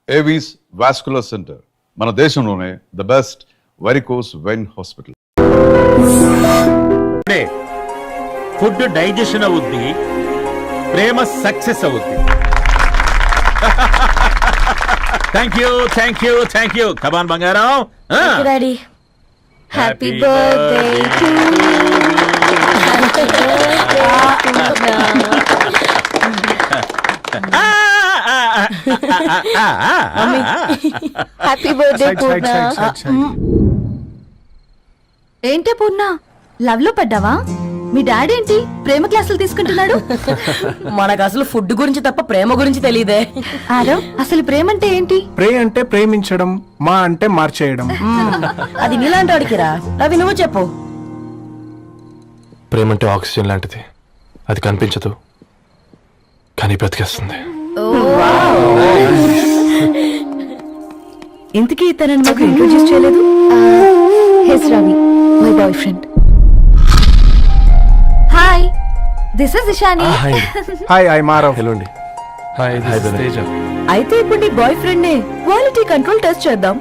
Avis vascular centre మన దేశంలోనే the best varicose vein hospital. Food digestion అవుద్ది, ప్రేమ సక్సెస్ అవుద్ది. Thank you thank you thank you. Come on బంగారం. Daddy happy birthday to happy birthday Purna. ఏంటే Purna, love లో పడ్డావా? మీ డాడీ ఏంటి ప్రేమ క్లాసులు తీసుకుంటున్నాడు? మనకు అసలు ఫుడ్ గురించి తప్ప ప్రేమ గురించి తెలియదే. ఆరవ్, అసలు ప్రేమ అంటే ఏంటి? ప్రే అంటే ప్రేమించడం, మా అంటే మార్చేయడం. అది నీలాంటి వాడికిరా. రవి నువ్వు చెప్పు. ప్రేమ అంటే ఆక్సిజన్ లాంటిది. అది కనిపించదు కానీ బ్రతికేస్తుంది. ఇంతకీ తనని మాకు ఇంట్రొడ్యూస్ చేయలేదు? He's Ravi, my boyfriend. Hi, this is Ishani. Hi, I Marav. Hello అండి. హాయ్, తేజ. అయితే ఇప్పుడు నీ బాయ్ ఫ్రెండ్ నే క్వాలిటీ కంట్రోల్ టెస్ట్ చేద్దాం.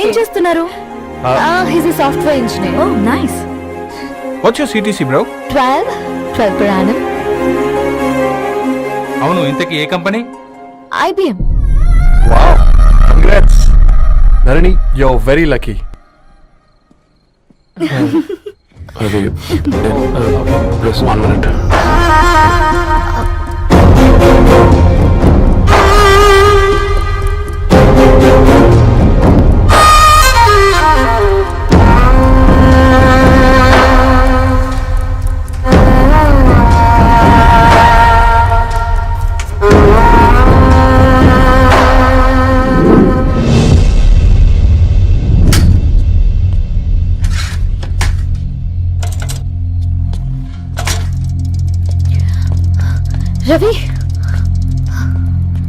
ఏం చేస్తున్నారు? He's a software engineer. Oh nice. What's your CTC bro? 12 per annum. అవును, ఇంతకీ ఏ company? IBM. Wow, congrats Dharani, you are very lucky. అది ప్లస్ 1 minute. రవి,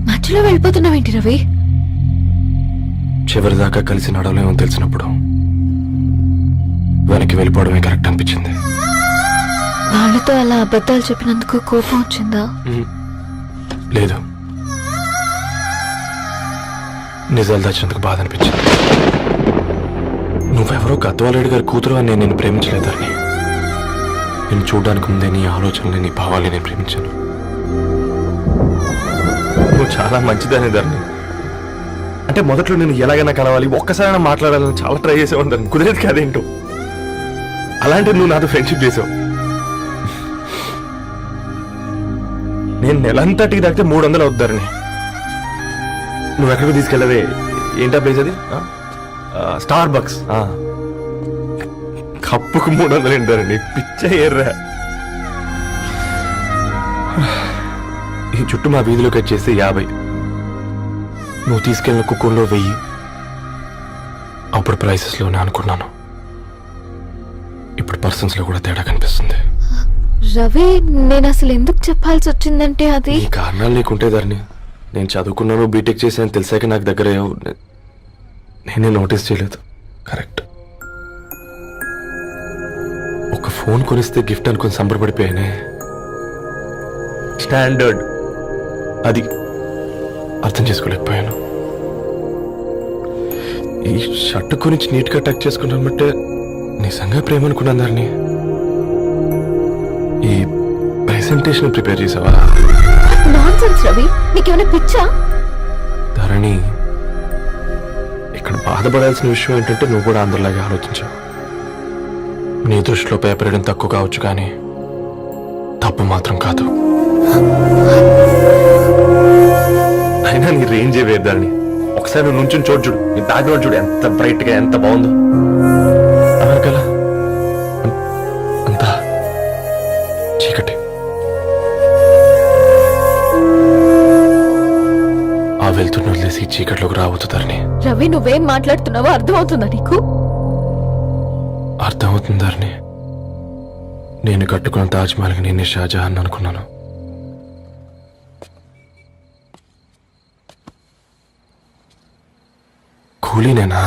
మధ్యలో వెళ్ళిపోతున్నావేంటి రవి? చివరిదాకా కలిసి నడవలేమో తెలిసినప్పుడు వెనక్కి వెళ్ళిపోవడమే కరెక్ట్ అనిపించింది. వాళ్ళతో అలా అబద్ధాలు చెప్పినందుకు కోపం వచ్చిందా? లేదు, నిజాలు దాచినందుకు బాధ అనిపించింది. నువ్వెవరో గద్వాలరెడ్డి గారి కూతురు అని నేను ప్రేమించలేదని. నేను చూడడానికి ముందే నీ ఆలోచనలు, నీ భావాలు నేను ప్రేమించాను. నువ్వు చాలా మంచిదని ధరణి. అంటే మొదట్లో నేను ఎలాగైనా కలవాలి, ఒక్కసారైనా మాట్లాడాలని చాలా ట్రై చేసేవాడిని ధరణి. కుదిరేది కాదేంటో. అలాంటి నువ్వు నాతో ఫ్రెండ్షిప్ చేసావు. నేను నెలంతటికి దాకితే 300 అవుతారని. నువ్వు ఎక్కడికి తీసుకెళ్ళవే? ఏంటా ప్లేస్ అది? Star bucks. కప్పుకు 300 ఏంటారండి, పిచ్చ ఎర్రా. ఈ చుట్టూ మా వీధిలోకి వచ్చేసి 50. నువ్వు తీసుకెళ్ళిన కుక్కర్లో 1000. అప్పుడు ప్రైసెస్లోనే అనుకున్నాను, ఇప్పుడు పర్సన్స్లో కూడా తేడా కనిపిస్తుంది. రవి, నేను అసలు ఎందుకు చెప్పాల్సి వచ్చిందంటే అది ఈ కారణాలు నీకుంటే ధరణి. నేను చదువుకున్నాను, బీటెక్ చేశాను తెలిసాక నాకు దగ్గర నేనే నోటీస్ చేయలేదు. కరెక్ట్. ఒక ఫోన్ కొనిస్తే గిఫ్ట్ అనుకుని సంబరపడిపోయానే. స్టాండర్డ్ అది అర్థం చేసుకోలేకపోయాను. ఈ షర్ట్ గురించి నీట్గా టచ్ చేసుకున్నామంటే నిజంగా ప్రేమ అనుకున్నాను ధరణి. ఈ ప్రెజెంటేషన్ ప్రిపేర్ చేసావా? నాన్సెన్స్ రవి, నీకేమైనా పిచ్చా? ధరణి, ఇక్కడ బాధపడాల్సిన విషయం ఏంటంటే నువ్వు కూడా అందరిలాగే ఆలోచించావు. నీ దృష్టిలో పేపర్ వేయడం తక్కువ కావచ్చు కానీ తప్పు మాత్రం కాదు. అయినా నీ రేంజే వేరు ధరణి. ఒకసారి నువ్వు నుంచుని చోటు చూడు, నీ బ్యాక్గ్రౌండ్ చూడు, ఎంత బ్రైట్ గా ఎంత బాగుందో. కదా అంతా చీకటి. ఆ వెళ్తున్న వదిలేసి చీకట్లోకి రాబోతుందని. రవి, నువ్వేం మాట్లాడుతున్నావో అర్థమవుతుందా నీకు? అర్థమవుతుందని. నేను కట్టుకున్న తాజ్ మహల్కి నేనే షాజహాన్ అనుకున్నాను. కూలీనేనా?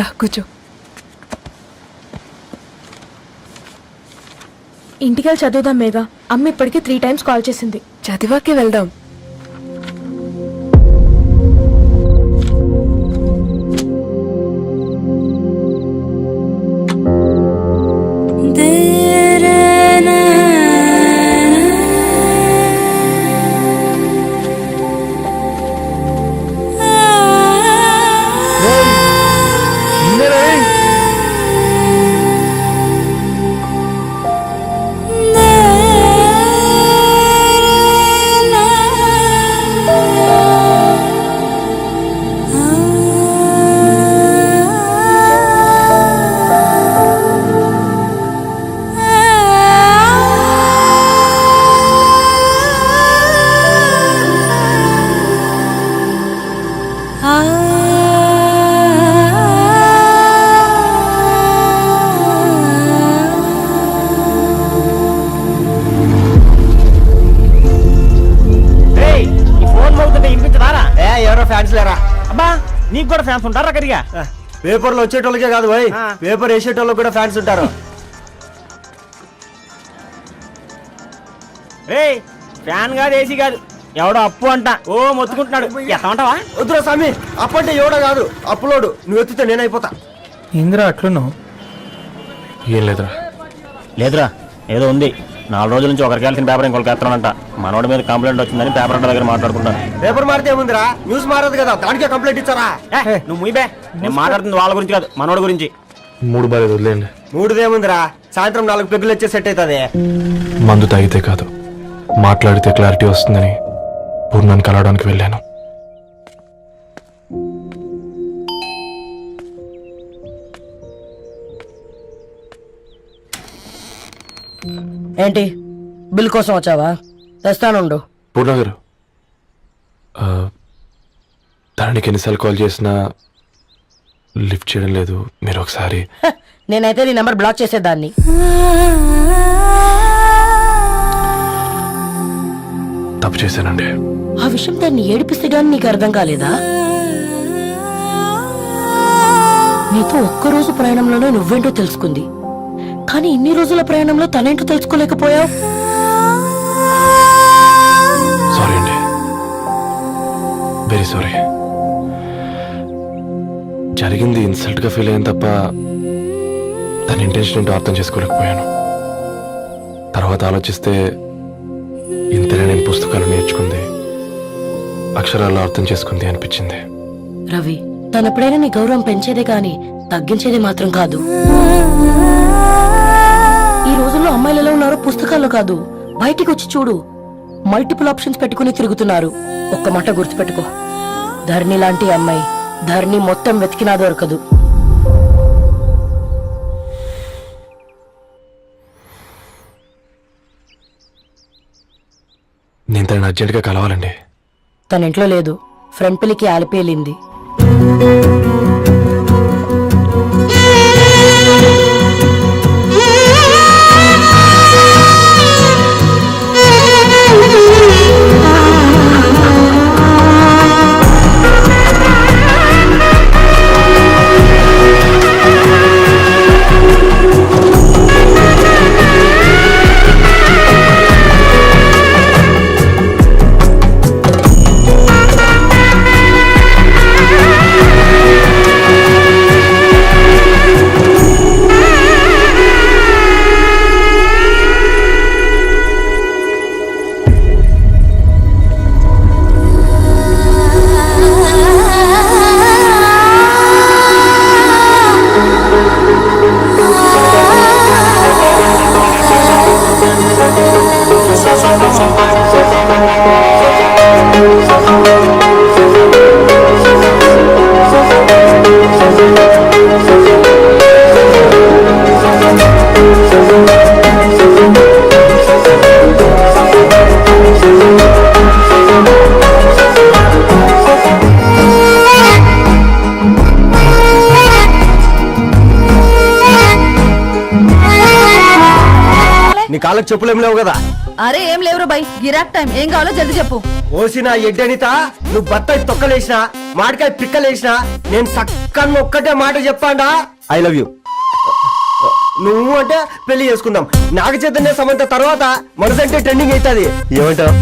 దా కూర్చో. ఇంటికెళ్ళి చదువుదాం మేఘా. అమ్మ ఇప్పటికే 3 times కాల్ చేసింది. చదివాకే వెళ్దాం. ఎవరో ఫ్యాన్స్ లేరా? అబ్బా నీకు కూడా ఫ్యాన్స్ ఉంటారా కరిగా? పేపర్లో వచ్చేటోళ్ళకే కాదు పోయి పేపర్ వేసేటోళ్ళకి కూడా ఫ్యాన్స్ ఉంటారు. రే ఫ్యాన్ కాదు, ఏసీ కాదు, ఎవడో అప్పు అంట ఓ మొత్తుకుంటున్నాడు. ఎత్తమంటావా? వద్దురా స్వామి, అప్పంటే ఎవడో కాదు అప్పులోడు. నువ్వు ఎత్తితే నేనైపోతా. ఇంద్రా అట్లున్నావు? ఏం లేదురా. లేదురా, ఏదో ఉంది. 4 రోజుల నుంచి ఒకరికి వెళ్ళిన పేపర్ ఇంకొకరికి ఎత్తనంట. మనోడి మీద కంప్లైంట్ వచ్చిందని పేపర్ అంట దగ్గర మాట్లాడుకుంటాను. పేపర్ మారితే ఏముందిరా, న్యూస్ మారదు కదా, దానికే కంప్లైంట్ ఇచ్చారా? నువ్వు ముయ్యబే, నేను మాట్లాడుతుంది వాళ్ళ గురించి కాదు, మనోడి గురించి. 3 బాలేదు, వదిలేండి. 3దేముందిరా, సాయంత్రం 4 పెగ్గులు వచ్చే సెట్ అవుతుంది. మందు తాగితే కాదు, మాట్లాడితే క్లారిటీ వస్తుందని పూర్ణాన్ని కలవడానికి వెళ్ళాను. ఏంటి బిల్ కోసం వచ్చావా? తెస్తానుండు. పూర్ణ గారు, దానికి ఎన్నిసార్లు కాల్ చేసినా లిఫ్ట్ చేయడం లేదు. మీరు ఒకసారి నేనైతే నీ నెంబర్ బ్లాక్ చేసేదాన్ని. తప్పు చేశానండి. ఆ విషయం దాన్ని ఏడిపిస్తే గానీ నీకు అర్థం కాలేదా? నీతో ఒక్కరోజు ప్రయాణంలోనే నువ్వేంటో తెలుసుకుంది, కానీ ఇన్ని రోజుల ప్రయాణంలో తనేంటో తెలుసుకోలేకపోయావు. సారీ అండి, వెరీ సారీ. జరిగింది ఇన్సల్ట్ గా ఫీల్ అయ్యాను తప్ప దాని ఇంటెన్షన్ ఏంటో అర్థం చేసుకోలేకపోయాను. తర్వాత ఆలోచిస్తే ఇంతనే నేను పుస్తకాలు నేర్చుకుంది, అక్షరాల్లో అర్థం చేసుకుంది అనిపించింది. రవి, తనెప్పుడైనా నీ గౌరవం పెంచేదే గాని తగ్గించేది మాత్రం కాదు. ఈ రోజుల్లో అమ్మాయిలు ఎలా ఉన్నారో పుస్తకాల్లో కాదు, బయటికి వచ్చి చూడు. మల్టిపుల్ ఆప్షన్స్ పెట్టుకుని తిరుగుతున్నారు. ఒక్క మాట గుర్తుపెట్టుకో, ధరణి లాంటి అమ్మాయి ధరణి మొత్తం వెతికినా దొరకదు. నేను తనని అర్జెంటుగా కలవాలండి. తన ఇంట్లో లేదు, ఫ్రెండ్ పెళ్లికి ఆలిపేలింది. నీ కాళ్ళకి చెప్పులేం లేవు కదా? అరే ఏం లేవురా బై, గిరాక్ టైం. ఏం కావాలో జల్దీ చెప్పు. ఓసిన ఎడ్డనిత, నువ్వు బత్తాయి తొక్కలేసిన మాటకాయ పిక్కలేసిన నేను చక్కని ఒక్కటే మాట చెప్పాడా ఐ లవ్ యూ. నువ్వు అంటే పెళ్లి చేసుకుందాం. నాగ చైతన్య సమంత తర్వాత మనసంటే ట్రెండింగ్ అవుతుంది. ఏమంటావు?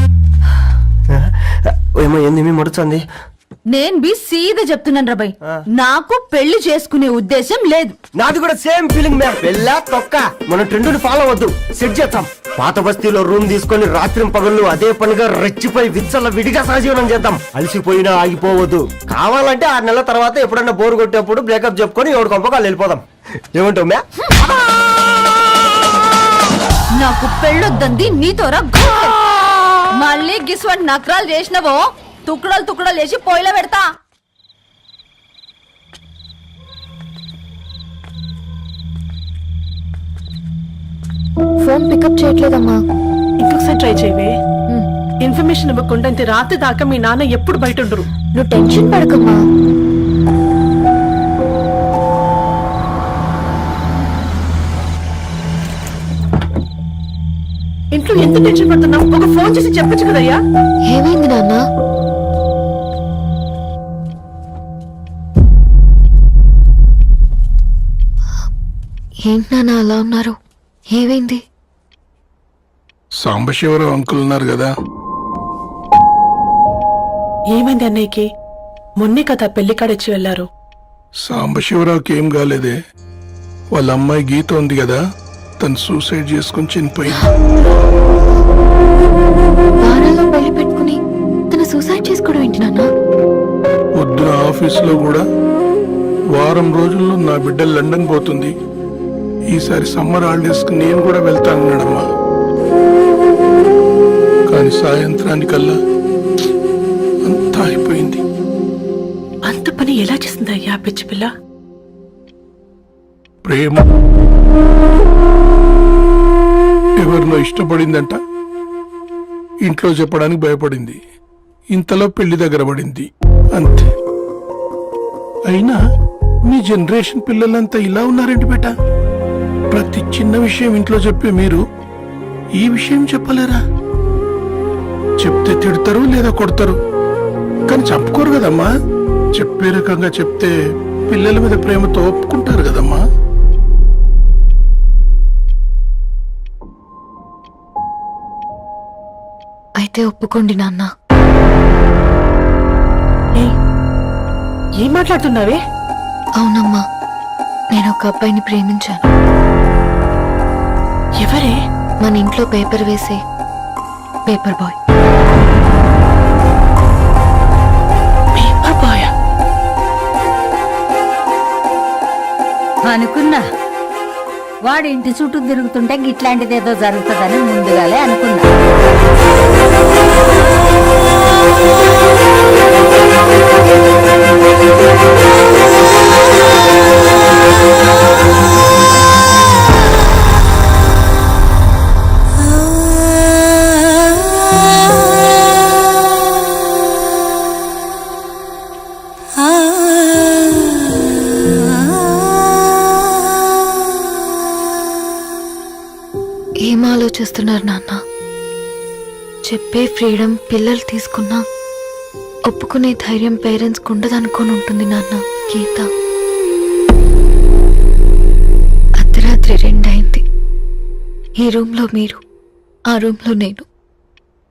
ఏమో ఏంది మీ మొడుతుంది? నేను బి సీదా చెప్తున్నాను రాబాయ్, నాకు పెళ్లి చేసుకునే ఉద్దేశం లేదు. నాది కూడా సేమ్ ఫీలింగ్ మ్యామ్. పెళ్ళా తొక్క మన ట్రెండ్ ఫాలో అవద్దు, సెట్ చేద్దాం. పాత బస్తీలో రూమ్ తీసుకొని రాత్రి పగళ్ళు అదే పనిగా రెచ్చిపోయి విచ్చల విడిగా సహజీవనం చేద్దాం. అలసిపోయినా ఆగిపోవద్దు. కావాలంటే 6 నెలల తర్వాత ఎప్పుడన్నా బోర్ కొట్టేప్పుడు బ్రేకప్ చెప్పుకొని ఎవడు కొంపకాలు వెళ్ళిపోదాం. ఏమంటావు మ్యా? నాకు పెళ్ళొద్దంది నీతోరా. మళ్ళీ గిస్వాడి నకరాలు చేసినవో తుక్కడలు తుక్కడలు వేసి పొయ్యిలో పెడతా. ఫోన్ పికప్ చేయట్లేదమ్మా. ఇంకొకసారి ట్రై చేయవే. ఇన్ఫర్మేషన్ ఇవ్వకుండా ఇంత రాత్రి దాకా మీ నాన్న ఎప్పుడు బయట ఉండరు. నువ్వు టెన్షన్ పడకమ్మా. ఇంట్లో ఎంత టెన్షన్ పడుతున్నావు? ఒక ఫోన్ చేసి చెప్పొచ్చు కదయ్యా. ఏమైంది నాన్న? ఏంటి నాన్న అలా ఉన్నారు? ఏమైంది? సాంబశివరావు అంకుల్ ఉన్నారు కదా, ఏమైంది అన్నయ్యకి? మొన్నే కదా పెళ్లి కాడొచ్చి వెళ్లారు. సాంబశివరావుకి ఏం కాలేదే. వాళ్ళ అమ్మాయి గీత ఉంది కదా, తను సూసైడ్ చేసుకుని చనిపోయింది. వారాల్లో పెళ్లి పెట్టుకుని తన సూసైడ్ చేసుకోవడం ఏంటి నాన్న? పొద్దున ఆఫీసులో కూడా వారం రోజుల్లో నా బిడ్డ లండన్ పోతుంది, ఈసారి సమ్మర్ హాలిడేస్ కి నేను కూడా వెళ్తానన్నాడమ్మా. కానీ సాయంత్రానికల్లా అంతా అయిపోయింది. అంత పని ఎలా చేసిందయ్యా పిచ్చి పిల్ల? ప్రేమ ఎవరినో ఇష్టపడిందంట, ఇంట్లో చెప్పడానికి భయపడింది. ఇంతలో పెళ్లి దగ్గర పడింది, అంతే. అయినా మీ జనరేషన్ పిల్లలంతా ఇలా ఉన్నారేంటి బేట? ప్రతి చిన్న విషయం ఇంట్లో చెప్పే మీరు ఈ విషయం చెప్పలేరా? చెప్తే తిడతారు లేదా కొడతారు, కానీ చంపుకోరు కదమ్మా. చెప్పే రకంగా చెప్తే పిల్లల మీద ప్రేమతో ఒప్పుకుంటారు కదమ్మా. అయితే ఒప్పుకోండి నాన్న. ఏం మాట్లాడుతున్నావే? అవునమ్మా, నేను ఒక అబ్బాయిని ప్రేమించాను. ఎవరే? మన ఇంట్లో పేపర్ వేసే పేపర్ బాయ్. Paper boy? అనుకున్నా వాడి ఇంటి చుట్టూ తిరుగుతుంటే గిట్లాంటిదేదో జరుగుతుందని ముందుగాలే అనుకున్నా. ఏం ఆలోచిస్తున్నారు నాన్న? చెప్పే ఫ్రీడమ్ పిల్లలు తీసుకున్నా ఒప్పుకునే ధైర్యం పేరెంట్స్కి ఉండదనుకొని ఉంటుంది నాన్న. గీత అర్ధరాత్రి 2 అయింది. ఈ రూమ్లో మీరు, ఆ రూమ్లో నేను.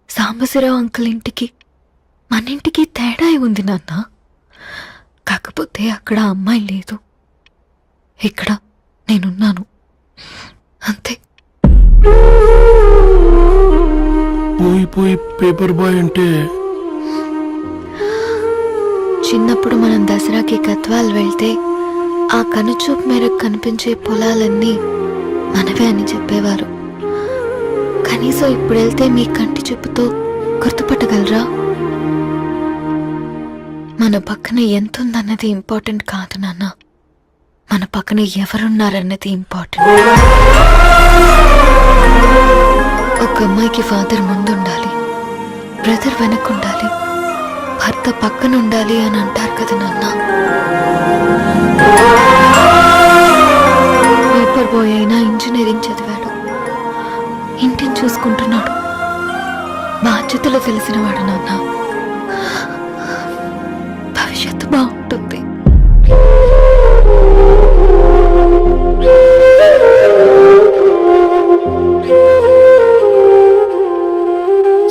సాంబశివరావు అంకుల్ ఇంటికి మన ఇంటికి తేడా ఉంది నాన్న. కాకపోతే అక్కడ అమ్మాయి లేదు, ఇక్కడ నేనున్నాను, అంతే. పోయి పోయి పేపర్ బాయ్ అంటే చిన్నప్పుడు మనం దసరాకి గద్వాల్ వెళ్తే ఆ కనుచూపు మేరకు కనిపించే పొలాలన్నీ మనవే అని చెప్పేవారు. కనీసం ఇప్పుడు వెళ్తే మీ కంటి చూపుతో గుర్తుపట్టగలరా? మన పక్కన ఎంతుందన్నది ఇంపార్టెంట్ కాదు నాన్న, మన పక్కన ఎవరున్నారన్నది ఇంపార్టెంట్. ఒక అమ్మాయికి ఫాదర్ ముందుండాలి, బ్రదర్ వెనకుండాలి, భర్త పక్కన ఉండాలి అని అంటారు కదా నాన్న. పేపర్ బాయ్ అయినా ఇంజనీరింగ్ చదివాడు, ఇంటిని చూసుకుంటున్నాడు, బాధ్యతలు తెలిసినవాడు నాన్న. భవిష్యత్తు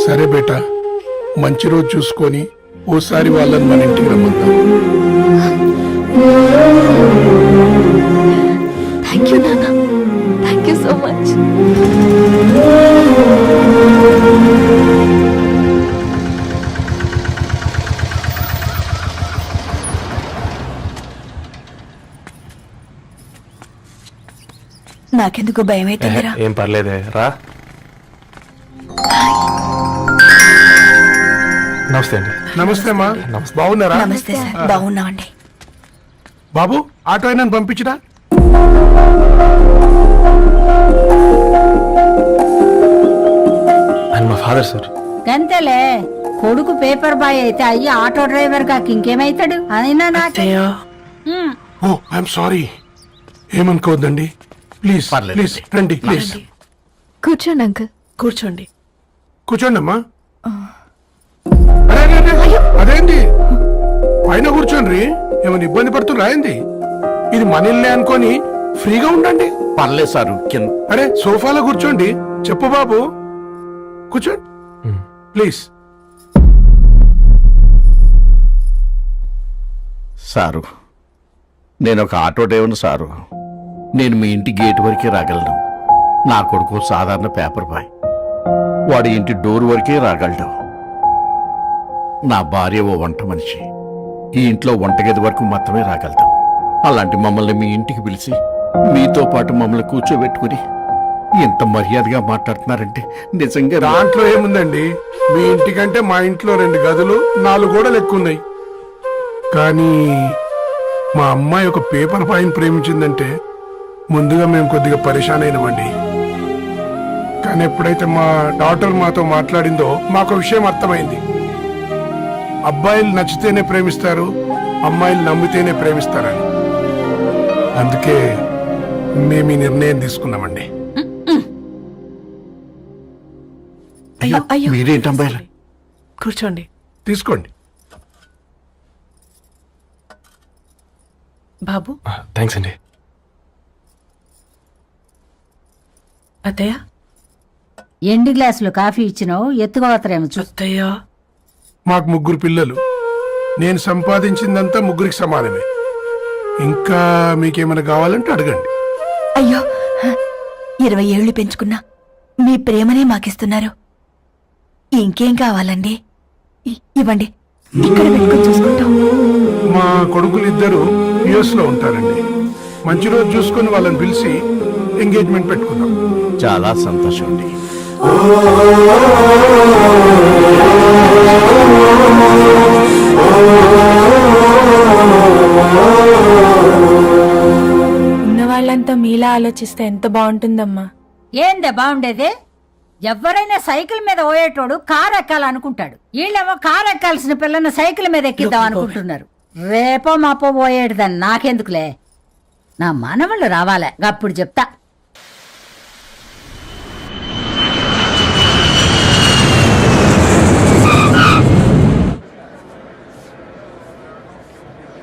సరే బేటా, మంచి రోజు చూసుకొని ఓసారి వాళ్ళని మన ఇంటికి రమ్మంటాం. థ్యాంక్ యూ నాన్న, థ్యాంక్ యూ సో మచ్. నాకెందుకు భయం అవుతుందిరా. ఏం పర్లేదే రా. నమస్తే అండి. నమస్తే అమ్మా, బాగున్నారా? నమస్తే సార్, బాగున్నామండి. బాబు, ఆటో అయినా పంపించరా? అండ్ మా ఫాదర్ సార్. గంతేలే, కొడుకు పేపర్ బాయ్ అయితే అయ్యి ఆటో డ్రైవర్ కాక ఇంకేమైతాడు? అయినా నాకు అత్తయ్య ఓ ఐఎమ్ సారీ, ఏమనుకోవద్దండి. ప్లీజ్ ప్లీజ్ రండి, ప్లీజ్ కూర్చోండి అంకుల్. కూర్చోండి. కూర్చోండి అమ్మా. అరే, అరే, అరే, అదేంటి పైన కూర్చోండి, ఏమైనా ఇబ్బంది పడుతున్నా ఏంది? ఇది మన ఇల్లే అనుకొని ఫ్రీగా ఉండండి. పర్లేదు సారు, కింద అరే సోఫాలో కూర్చోండి. చెప్పు బాబు, కూర్చోండి ప్లీజ్. సారు, నేను ఒక ఆటో డ్రైవర్ను సారు. నేను మీ ఇంటి గేట్ వరకే రాగలను. నా కొడుకు సాధారణ పేపర్ బాయ్, వాడి ఇంటి డోర్ వరకే రాగలడు. నా భార్య ఓ వంట మనిషి, ఈ ఇంట్లో వంటగది వరకు మాత్రమే రాగలుగుతాం. అలాంటి మమ్మల్ని మీ ఇంటికి పిలిచి మీతో పాటు మమ్మల్ని కూర్చోబెట్టుకుని ఎంత మర్యాదగా మాట్లాడుతున్నారంటే నిజంగా దాంట్లో ఏముందండి, మీ ఇంటికంటే మా ఇంట్లో 2 గదులు 4 గోడలు ఎక్కువ ఉన్నాయి. కానీ మా అమ్మాయి ఒక పేపర్ బాయ్ని ప్రేమించిందంటే ముందుగా మేము కొద్దిగా పరేషాన్ అయినామండి. కానీ ఎప్పుడైతే మా డాటర్ మాతో మాట్లాడిందో మాకు విషయం అర్థమైంది. అబ్బాయిలు నచ్చితేనే ప్రేమిస్తారు, అమ్మాయిలు నమ్మితేనే ప్రేమిస్తారని. అందుకే మేము ఈ నిర్ణయం తీసుకున్నామండి. అయ్యో మీరేంటి అమ్మాయిలు? కూర్చోండి. తీసుకోండి. బాబు. థ్యాంక్స్ అండి. అత్తయ్య. ఎండి గ్లాసులో కాఫీ ఇచ్చినావు, ఎత్తుకోవతరేమో చూ. అత్తయ్య. మాకు 3 పిల్లలు, నేను సంపాదించిందంతా 3కి సమానమే. ఇంకా మీకేమైనా కావాలంటే అడగండి. అయ్యో, 20 ఏళ్లు పెంచుకున్నా మీ ప్రేమనే మాకిస్తున్నారు. ఇంకేం కావాలండి? ఇవ్వండి, ఇక్కడ పెట్టుకొని చూసుకుంటాం. మా కొడుకులు 2 యుఎస్ లో ఉంటారండి. మంచి రోజు చూసుకొని వాళ్ళని పిలిచి ఎంగేజ్మెంట్ పెట్టుకుందాం. చాలా సంతోషం అండి. ఉన్న వాళ్ళంతా మీలా ఆలోచిస్తే ఎంత బాగుంటుందమ్మా. ఏందే బాగుండేది? ఎవరైనా సైకిల్ మీద పోయేటోడు కారు ఎక్కాలనుకుంటాడు. వీళ్ళేమో కారు ఎక్కాల్సిన పిల్లని సైకిల్ మీద ఎక్కిద్దాం అనుకుంటున్నారు. రేపో మాపో పోయేటిదని నాకెందుకులే, నా మనవళ్ళు రావాలే, అప్పుడు చెప్తా.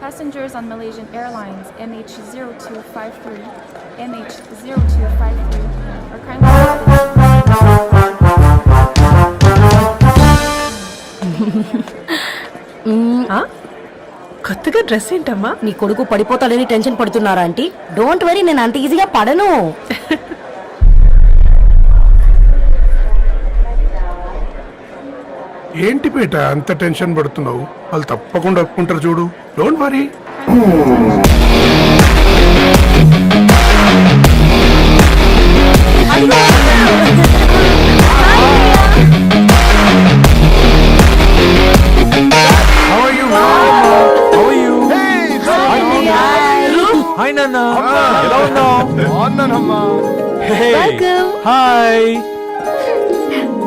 Passengers on Malaysian Airlines MH0253, MH0253 are kindly... కొత్తగా డ్రెస్ ఏంటమ్మా? నీ కొడుకు పడిపోతాడని టెన్షన్ పడుతున్నారా ఆంటీ? డోంట్ వరీ, నేను అంత ఈజీగా పడను. ఏంటి పేట అంత టెన్షన్ పడుతున్నావు? వాళ్ళు తప్పకుండా ఒప్పుకుంటారు చూడు. Don't worry. హాయ్ నాన్న, ఎలా ఉన్నావు? హాయ్.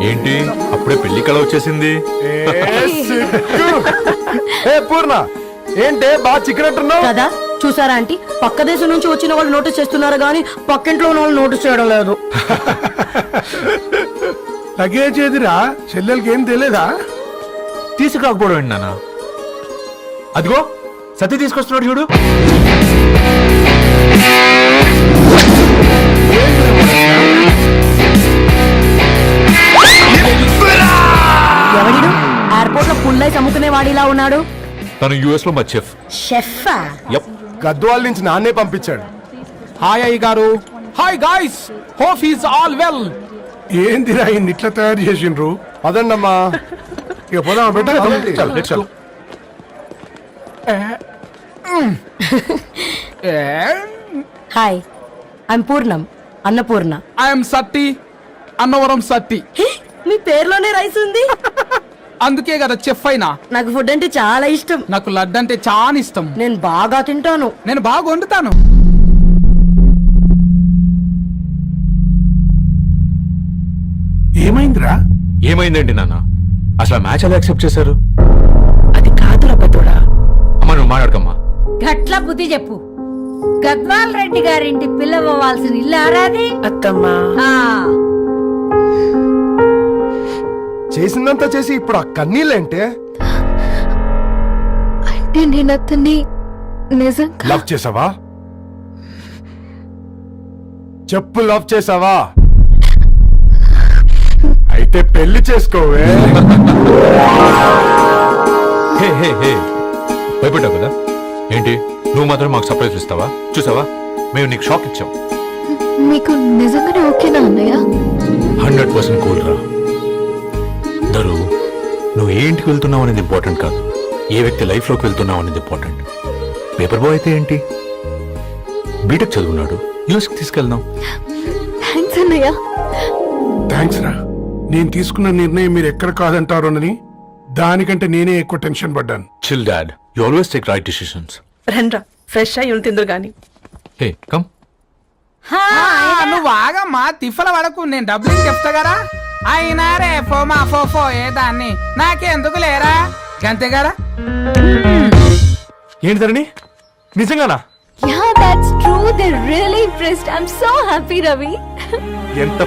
ఏంటి అప్పుడే పెళ్లి కళ వచ్చేసింది? పూర్ణ ఏంటే బాగా చిక్కినట్టున్నావు కదా, చూసారా ఆంటీ? పక్క దేశం నుంచి వచ్చిన వాళ్ళు నోటీస్ చేస్తున్నారు గానీ పక్కింట్లో ఉన్న వాళ్ళు నోటీస్ చేయడం లేదు. లగేజ్ ఏదిరా? చెల్లెలకి ఏం తెలియదా? తీసుకురాకపోవడం ఏంటి నాన్న? అదిగో సతీ తీసుకొస్తున్నాడు చూడు. కుండై అమ్ముకునే వాడిలా ఉన్నాడు. తను యుఎస్ లో మా చెఫ్. షెఫా? యప్. గద్వాల నుంచి నాన్నే పంపించాడు. హాయ్ అయ్య గారు. Hi guys, hope is all well. ఏందిరా ఇన్ని ఇట్లా తయారు చేసిండ్రు? పదండమ్మా. ఇక పోదామా బిడ్డ? హాయ్, ఐఎమ్ పూర్ణం, అన్నపూర్ణ. ఐఎమ్ సత్తి, అన్నవరం సత్తి. మీ పేరులోనే రైస్ ఉంది. అందుకే కదా చెఫ్ అయినా. నాకు ఫుడ్ అంటే చాలా ఇష్టం. నాకు లడ్డు అంటే చాలా ఇష్టం. నేను బాగా తింటాను. నేను బాగా వండుతాను. ఏమైందిరా? ఏమైందండి నాన్న? అసలు మ్యాచ్ ఎలా యాక్సెప్ట్ చేశారు? అది కాదురా పెద్దోడా. అమ్మా నువ్వు మాట్లాడకమ్మా. గట్ల బుద్ధి చెప్పు. గద్వాల్ రెడ్డి గారింటి పిల్లవ్వాల్సిన ఇల్లు ఆరాది. అత్తమ్మా, ఆ, చేసిందంతా చేసి ఇప్పుడు ఆ కన్నీళ్ళంటే అంటే నేను అతన్ని నిజంగా లవ్ చేసావా? చెప్పు, లవ్ చేసావా? అయితే పెళ్లి చేసుకోవే. హే హే హే, భయపడ్డావు కదా? ఏంటి నువ్వు మాత్రం మాకు సర్ప్రైజ్ ఇస్తావా? చూసావా, మేము నీకు షాక్ ఇచ్చాం. మీకు నిజంగానే ఓకేనా అన్నయ్య? 100% కూల్ రా. దరు, నువ్వు ఏ ఇంటికి వెళ్తున్నావు అనేది ఇంపార్టెంట్ కాదు, ఏ వ్యక్తి లైఫ్లోకి వెళ్తున్నావు అనేది ఇంపార్టెంట్. పేపర్ బాయ్ అయితే ఏంటి, బీటెక్ చదువున్నాడు, యూఎస్కి తీసుకెళ్దాం. థ్యాంక్స్ అన్నయ్య. థ్యాంక్స్ రా. నేను తీసుకున్న నిర్ణయం మీరు ఎక్కడ కాదంటారోనని దానికంటే నేనే ఎక్కువ టెన్షన్ పడ్డాను. Chill dad, you always take right decisions. రండ్రా, ఫ్రెష్ అయ్యి ఉండి తిందురు గాని. Hey come. నువ్వు ఆగమ్మా, తిఫల పడకు, నేను డబ్బులు చెప్తా కదా. అయినా రే ఫో ఏ దాన్ని నాకెందుకు లేరా గంతే కదా. ఏంటి ధరణి, నిజంగానా? Yeah, that's true. They're really impressed. I'm so happy, Ravi. ఎంత